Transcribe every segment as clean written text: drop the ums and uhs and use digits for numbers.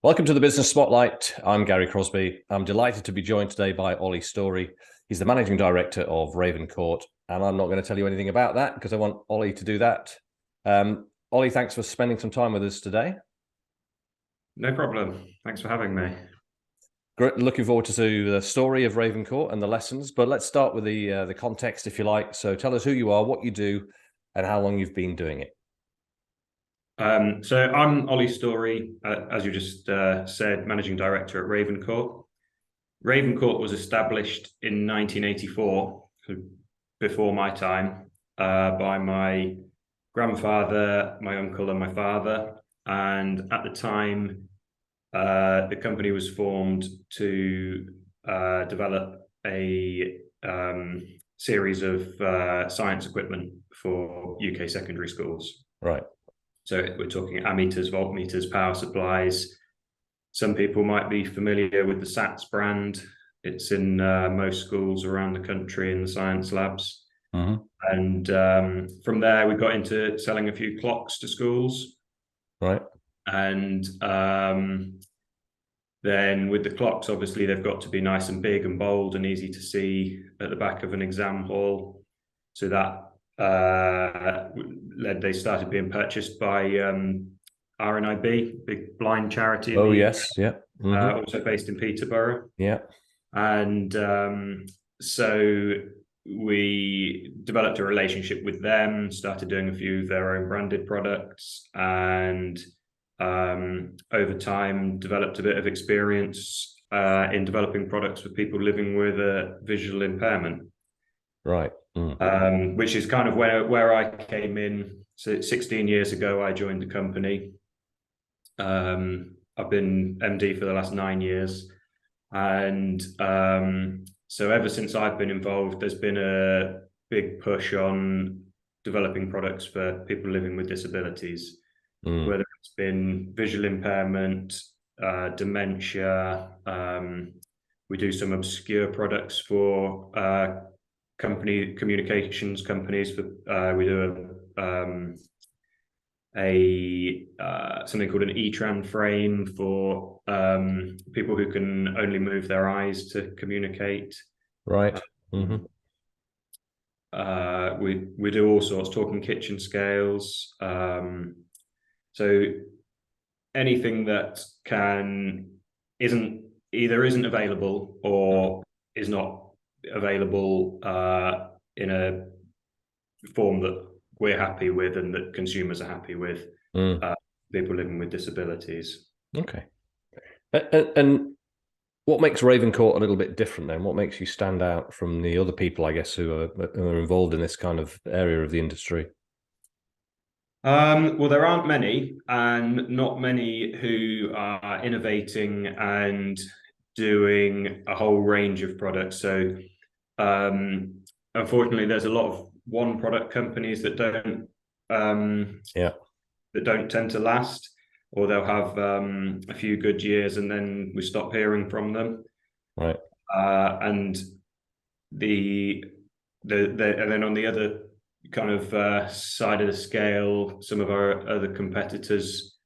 Welcome to the Business Spotlight. I'm Garry Crosby. I'm delighted to be joined today by Oli Story. He's the managing director of Ravenourt, and I'm not going to tell you anything about that because I want Oli to do that. Oli, thanks for spending some time with us today. No problem. Thanks for having me. Great, looking forward to the story of Ravenourt and the lessons, but let's start with the context, if you like. So tell us who you are, what you do, and how long you've been doing it. So I'm Oli Story, as you just said, managing director at Ravenourt. Ravenourt was established in 1984, before my time, by my grandfather, my uncle, and my father. And at the time, the company was formed to develop a series of science equipment for UK secondary schools. Right. So we're talking ammeters, voltmeters, power supplies. Some people might be familiar with the SATS brand. It's in most schools around the country in the science labs. Mm-hmm. And from there, we got into selling a few clocks to schools. Right. And then with the clocks, obviously, they've got to be nice and big and bold and easy to see at the back of an exam hall. So that they started being purchased by RNIB, big blind charity. Oh, yes. Yeah. Mm-hmm. Also based in Peterborough. Yeah. And so we developed a relationship with them, started doing a few of their own branded products, and over time developed a bit of experience in developing products for people living with a visual impairment. Right. Which is kind of where I came in. So 16 years ago, I joined the company. I've been MD for the last 9 years. And so ever since I've been involved, there's been a big push on developing products for people living with disabilities, whether it's been visual impairment, dementia. We do some obscure products for communications companies. We do something called an e-tram frame for people who can only move their eyes to communicate. Right. We do all sorts, talking kitchen scales. So anything that isn't available or is not available in a form that we're happy with and that consumers are happy with, people living with disabilities. Okay. And what makes Ravenourt a little bit different then? What makes you stand out from the other people, I guess, who are involved in this kind of area of the industry? Well, there aren't many, and not many who are innovating and doing a whole range of products. So unfortunately, there's a lot of one product companies that don't tend to last, or they'll have a few good years and then we stop hearing from them. Right. And then on the other kind of side of the scale, some of our other competitors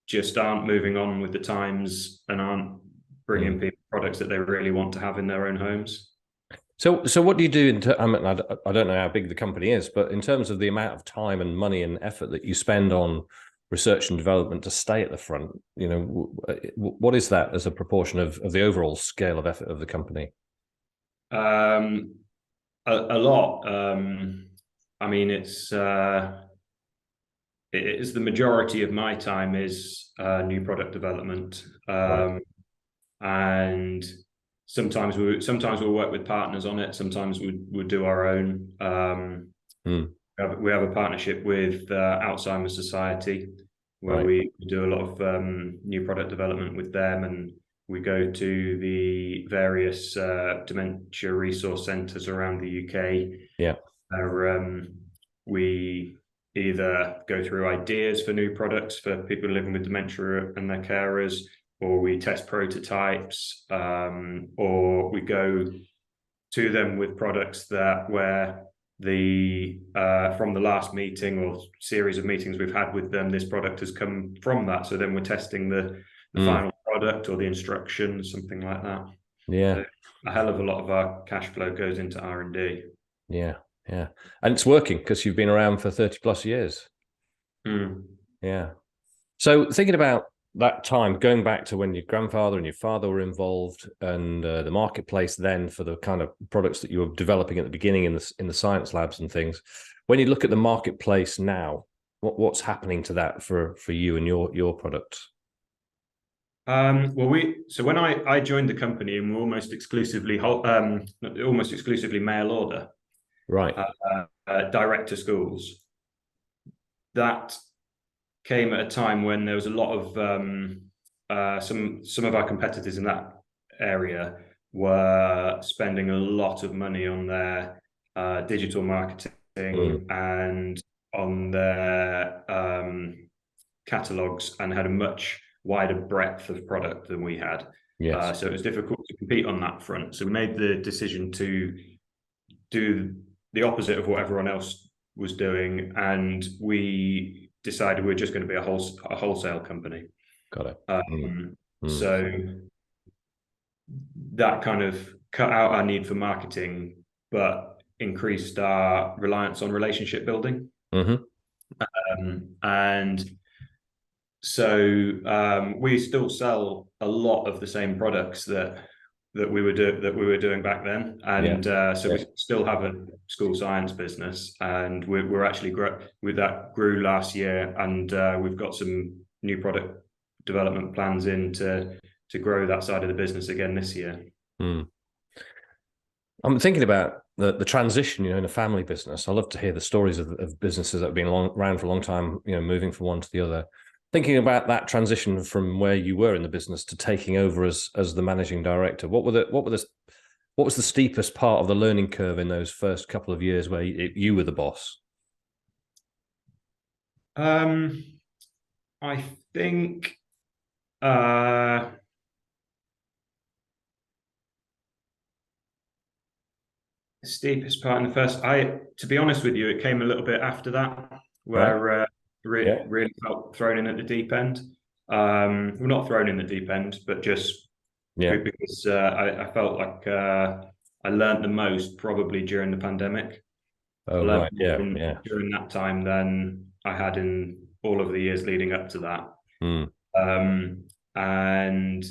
just aren't moving on with the times and aren't bringing people products that they really want to have in their own homes. So what do you do I don't know how big the company is, but in terms of the amount of time and money and effort that you spend on research and development to stay at the front, what is that as a proportion of the overall scale of effort of the company? A lot. I mean, it's the majority of my time is new product development, Right. and sometimes we'll work with partners on it. Sometimes we'll do our own. We have a partnership with Alzheimer's Society, where we do a lot of new product development with them, and we go to the various dementia resource centres around the UK. Yeah. We either go through ideas for new products for people living with dementia and their carers, or we test prototypes, or we go to them with products where from the last meeting or series of meetings we've had with them, this product has come from that. So then we're testing the the final product or the instructions, something like that. Yeah. So a hell of a lot of our cash flow goes into R&D. Yeah. Yeah. And it's working because you've been around for 30 plus years. Yeah. So thinking about that time, going back to when your grandfather and your father were involved, and the marketplace then for the kind of products that you were developing at the beginning in the science labs and things. When you look at the marketplace now, what's happening to that for you and your products? Well, when I joined the company, and we're almost exclusively mail order, right, direct to schools. That came at a time when there was a lot of some of our competitors in that area were spending a lot of money on their digital marketing and on their catalogs, and had a much wider breadth of product than we had. Yes. So it was difficult to compete on that front. So we made the decision to do the opposite of what everyone else was doing, and we decided we're just going to be a wholesale company. Got it. So that kind of cut out our need for marketing, but increased our reliance on relationship building. And so we still sell a lot of the same products that we were doing back then, and we still have a school science business, and we're actually grew last year, and we've got some new product development plans in to grow that side of the business again this year. I'm thinking about the transition, in a family business. I love to hear the stories of businesses that have been around for a long time, moving from one to the other. Thinking about that transition from where you were in the business to taking over as the managing director, what was the steepest part of the learning curve in those first couple of years where you were the boss? I think the steepest part in the first, to be honest with you, it came a little bit after that, where really felt thrown in at the deep end. Well, not thrown in the deep end, but just because I felt like I learned the most probably during the pandemic. Right. During that time than I had in all of the years leading up to that. And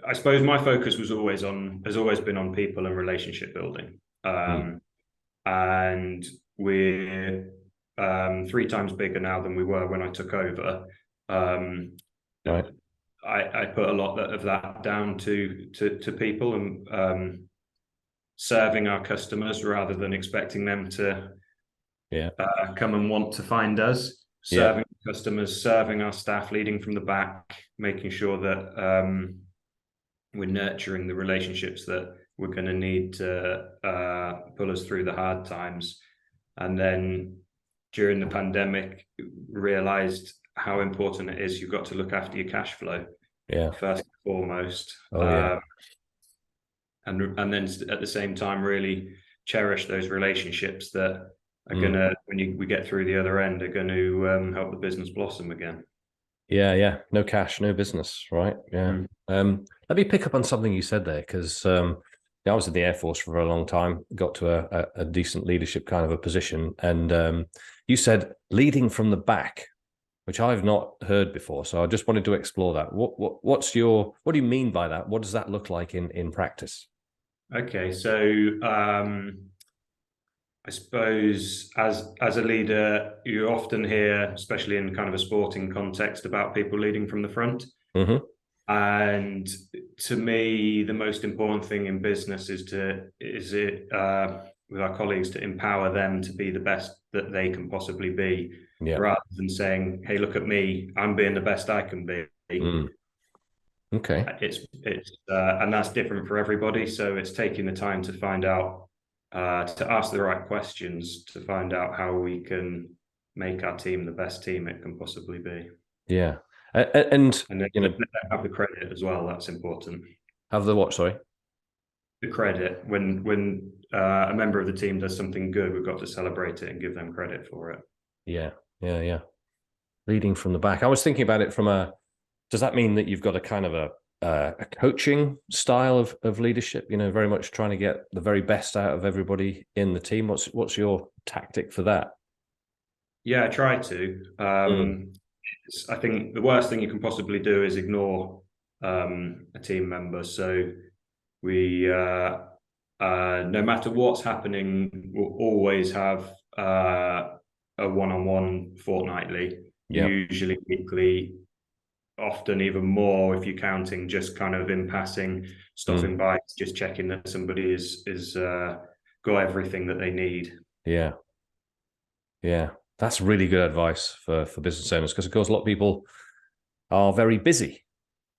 I suppose my focus has always been on people and relationship building. And we're 3 times bigger now than we were when I took over. Right. I put a lot of that down to people and serving our customers rather than expecting them to come and want to find us. Serving customers, serving our staff, leading from the back, making sure that we're nurturing the relationships that we're going to need to pull us through the hard times. And then during the pandemic, realized how important it is. You've got to look after your cash flow first and foremost. And then at the same time, really cherish those relationships that are gonna, when we get through the other end, are going to help the business blossom again. No cash, no business, right? Let me pick up on something you said there, because I was in the Air Force for a long time, got to a decent leadership kind of a position, and you said leading from the back, which I've not heard before. So I just wanted to explore that. What do you mean by that? What does that look like in practice? Okay, so I suppose as a leader, you often hear, especially in kind of a sporting context, about people leading from the front. And to me, the most important thing in business is with our colleagues, to empower them to be the best that they can possibly be, rather than saying, "Hey, look at me, I'm being the best I can be." Okay. It's and that's different for everybody. So it's taking the time to find out, to ask the right questions, to find out how we can make our team the best team it can possibly be. And then have the credit as well. That's important. Have the what? Sorry. The credit. When a member of the team does something good, we've got to celebrate it and give them credit for it. Yeah. Leading from the back. I was thinking about it from a does that mean that you've got a kind of a coaching style of leadership? Very much trying to get the very best out of everybody in the team. What's your tactic for that? Yeah, I try to. I think the worst thing you can possibly do is ignore a team member. So we, no matter what's happening, we'll always have a one-on-one fortnightly, Yeah. usually weekly, often even more if you're counting just kind of in passing, stopping by, just checking that somebody is got everything that they need. Yeah. Yeah. That's really good advice for business owners, because of course a lot of people are very busy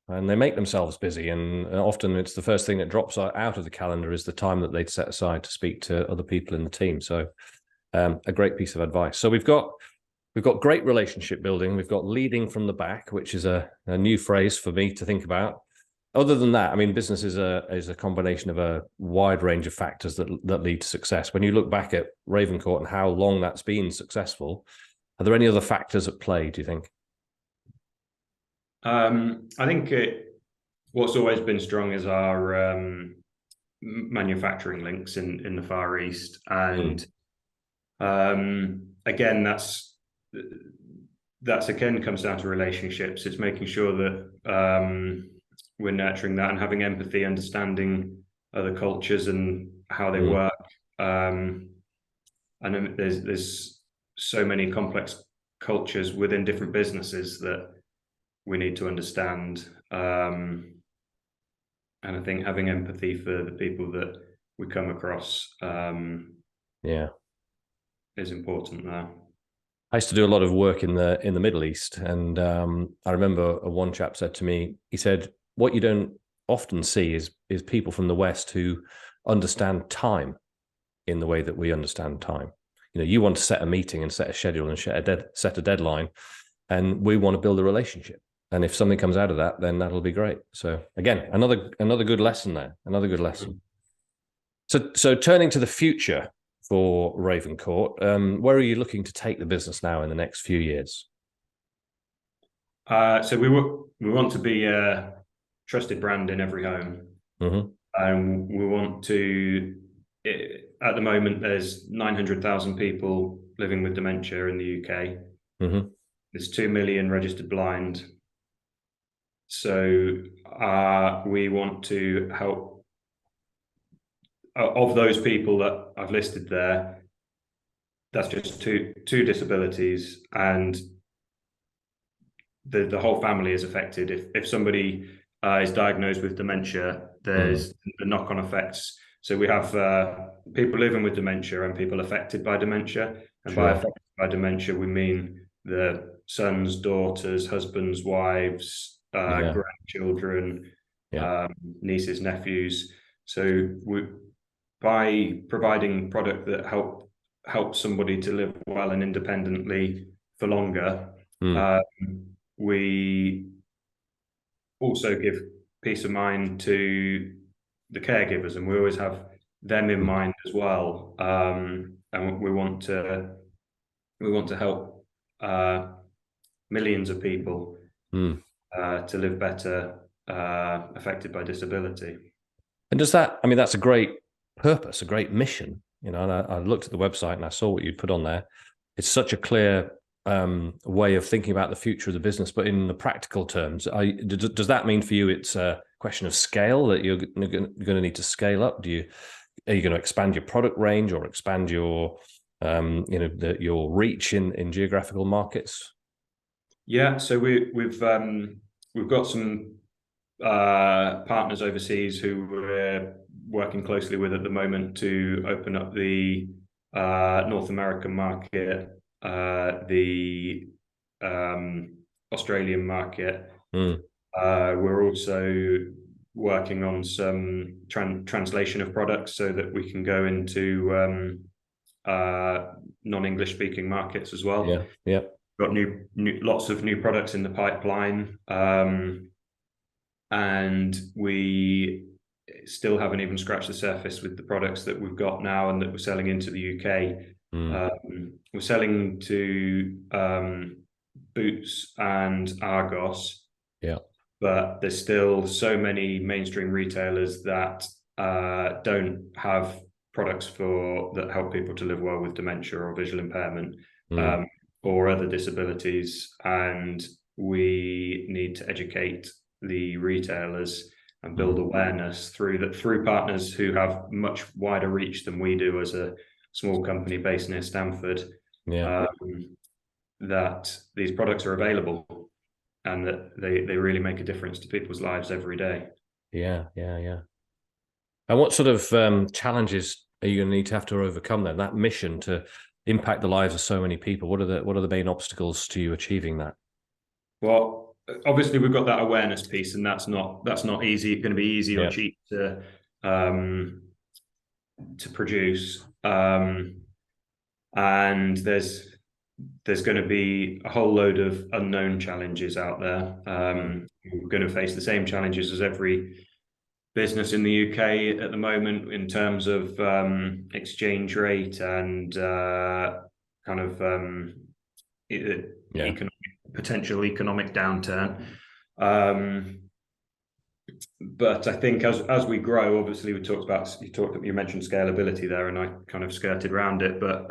and they make themselves busy, and often it's the first thing that drops out of the calendar is the time that they'd set aside to speak to other people in the team. So a great piece of advice. So we've got great relationship building. We've got leading from the back, which is a new phrase for me to think about. Other than that, I mean, business is a combination of a wide range of factors that lead to success. When you look back at Ravenourt and how long that's been successful, are there any other factors at play, do you think? I think what's always been strong is our manufacturing links in the Far East, and again, that's again comes down to relationships. It's making sure that we're nurturing that and having empathy, understanding other cultures and how they work. And there's so many complex cultures within different businesses that we need to understand. And I think having empathy for the people that we come across is important there. I used to do a lot of work in the Middle East, and I remember one chap said to me, he said, what you don't often see is people from the West who understand time in the way that we understand time. You want to set a meeting and set a schedule and set a deadline, and we want to build a relationship. And if something comes out of that, then that'll be great. So again, another good lesson there. Another good lesson. So turning to the future for Ravenourt, where are you looking to take the business now in the next few years? So we want to be a trusted brand in every home, and we want to. At the moment, there's 900,000 people living with dementia in the UK. There's 2 million registered blind. So we want to help. Of those people that I've listed there, that's just two disabilities, and the whole family is affected. If somebody is diagnosed with dementia, there's the knock-on effects. So we have people living with dementia and people affected by dementia. And by affected by dementia, we mean the sons, daughters, husbands, wives, grandchildren, nieces, nephews. So by providing product that helps somebody to live well and independently for longer, we also give peace of mind to the caregivers, and we always have them in mind as well. And we want to help millions of people to live better, affected by disability. And does that, I mean, that's a great purpose, a great mission, and I looked at the website and I saw what you'd put on there. It's such a clear way of thinking about the future of the business, but in the practical terms, does that mean for you it's a question of scale, that you're going to need to scale up? Are you going to expand your product range or expand your your reach in geographical markets? Yeah, so we've got some partners overseas who we're working closely with at the moment to open up the North American market, the Australian market. We're also working on some translation of products so that we can go into non-English speaking markets as well. Yeah. Got lots of new products in the pipeline, and we still haven't even scratched the surface with the products that we've got now and that we're selling into the UK. We're selling to Boots and Argos, Yeah. But there's still so many mainstream retailers that don't have products that help people to live well with dementia or visual impairment, or other disabilities. And we need to educate the retailers and build awareness through partners who have much wider reach than we do as a small company based near Stamford. Yeah. That these products are available and that they really make a difference to people's lives every day. Yeah. And what sort of challenges are you going to need to have to overcome then? That mission to impact the lives of so many people. What are the main obstacles to you achieving that? Well, obviously we've got that awareness piece, and that's not easy. It's going to be easy or cheap to produce. And there's going to be a whole load of unknown challenges out there. We're going to face the same challenges as every business in the UK at the moment in terms of exchange rate and potential economic downturn. But I think as we grow, obviously you mentioned scalability there, and I kind of skirted around it, but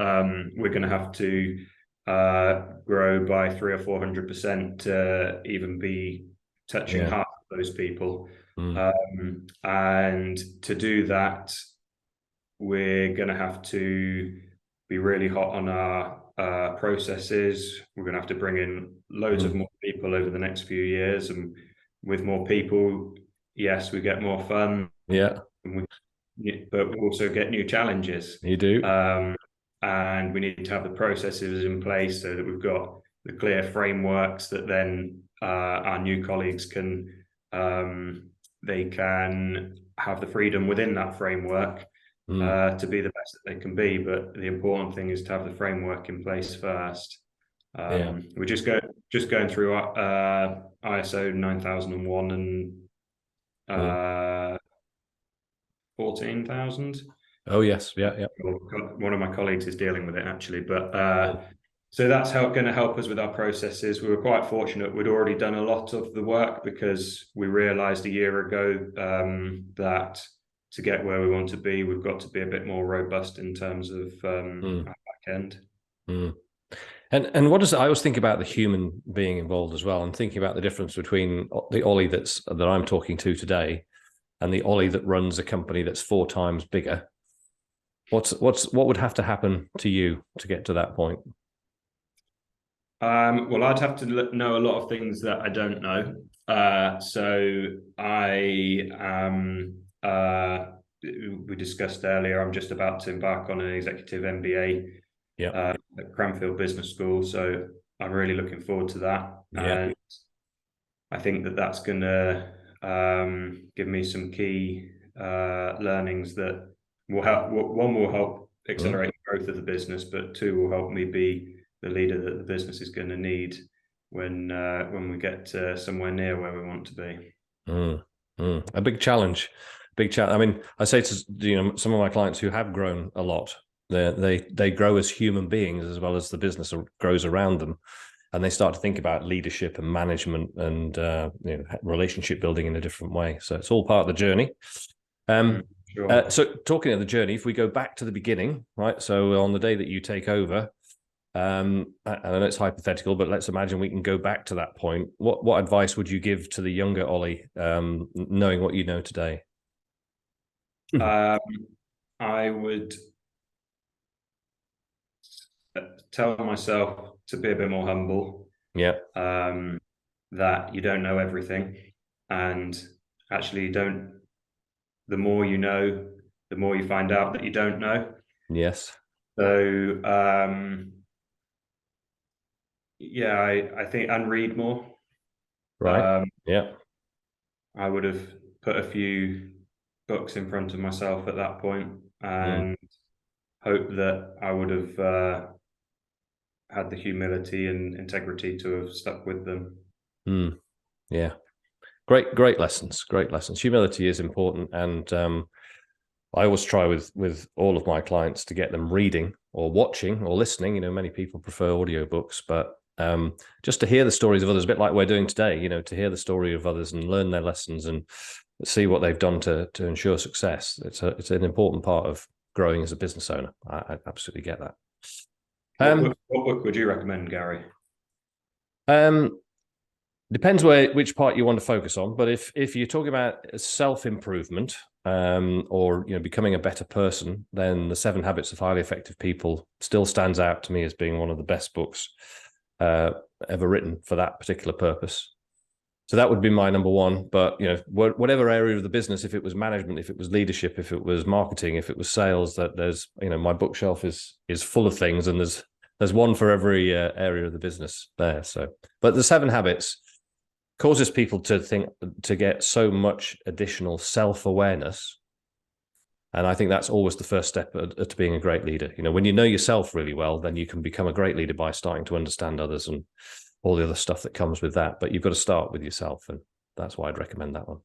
we're going to have to grow by 300 or 400% to even be touching half of those people. And to do that, we're going to have to be really hot on our processes. We're going to have to bring in loads of more people over the next few years, and with more people, yes, we get more fun. Yeah. But we also get new challenges. You do. And we need to have the processes in place so that we've got the clear frameworks that then our new colleagues can have the freedom within that framework to be the best that they can be. But the important thing is to have the framework in place first. We're just going through ISO 9001 and 14,000. Oh yes, yeah. One of my colleagues is dealing with it actually, but so that's going to help us with our processes. We were quite fortunate; we'd already done a lot of the work because we realised a year ago that to get where we want to be, we've got to be a bit more robust in terms of our back end. And what does I always think about the human being involved as well, and thinking about the difference between the Oli that I'm talking to today and the Oli that runs a company that's 4 times bigger. What would have to happen to you to get to that point? Well, I'd have to know a lot of things that I don't know. So I we discussed earlier, I'm just about to embark on an executive MBA at Cranfield Business School. So I'm really looking forward to that. And I think that's going to give me some key learnings that will help. One will help accelerate the growth of the business, but 2 will help me be the leader that the business is going to need when we get somewhere near where we want to be. A big challenge. I mean, I say to some of my clients who have grown a lot, they grow as human beings as well as the business grows around them, and they start to think about leadership and management and relationship building in a different way. So it's all part of the journey. Sure. So talking of the journey, if we go back to the beginning, right? So on the day that you take over, I know it's hypothetical, but let's imagine we can go back to that point. What advice would you give to the younger Oli, knowing what you know today? I would tell myself to be a bit more humble. That you don't know everything, and actually the more you know, the more you find out that you don't know. Yes. So I think, and read more. Right. I would have put a few books in front of myself at that point and hope that I would have had the humility and integrity to have stuck with them. Yeah. Great lessons. Humility is important. And I always try with all of my clients to get them reading or watching or listening. Many people prefer audiobooks, but just to hear the stories of others, a bit like we're doing today, you know, to hear the story of others and learn their lessons and see what they've done to ensure success. It's an important part of growing as a business owner. I absolutely get that. What book would you recommend, Gary? Depends which part you want to focus on, but if you're talking about self-improvement, or becoming a better person, then The 7 Habits of Highly Effective People still stands out to me as being one of the best books ever written for that particular purpose. So that would be my number one. But whatever area of the business, if it was management, if it was leadership, if it was marketing, if it was sales, that there's my bookshelf is full of things, and there's one for every area of the business there. So, but The 7 Habits causes people to get so much additional self-awareness. And I think that's always the first step to being a great leader. When you know yourself really well, then you can become a great leader by starting to understand others and all the other stuff that comes with that. But you've got to start with yourself. And that's why I'd recommend that one.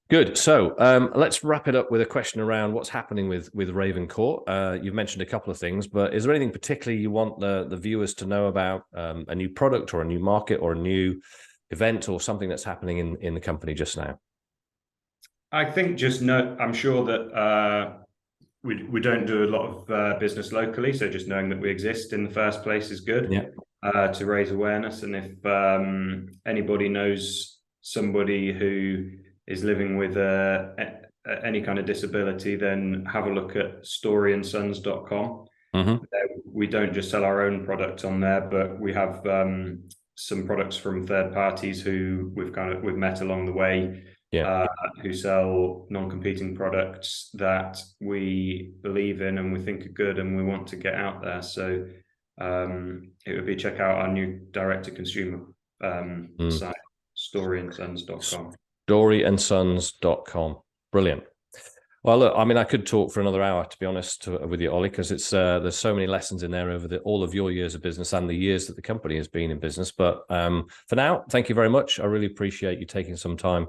Good. So let's wrap it up with a question around what's happening with Ravenourt. You've mentioned a couple of things, but is there anything particularly you want the viewers to know about, a new product or a new market or a new event or something that's happening in the company just now? I think I'm sure that we don't do a lot of business locally, so just knowing that we exist in the first place is good. Yeah. To raise awareness. And if anybody knows somebody who is living with any kind of disability, then have a look at storyandsons.com. Mm-hmm. We don't just sell our own product on there, but we have some products from third parties who we've met along the way, who sell non-competing products that we believe in and we think are good and we want to get out there. So it would be check out our new direct-to-consumer site, storyandsons.com. storyandsons.com. Brilliant. Well, look, I mean, I could talk for another hour, to be honest, with you, Oli, because it's there's so many lessons in there over all of your years of business and the years that the company has been in business. But for now, thank you very much. I really appreciate you taking some time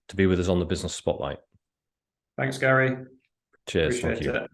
to be with us on the Business Spotlight. Thanks, Gary. Cheers. Appreciate Thank you. it.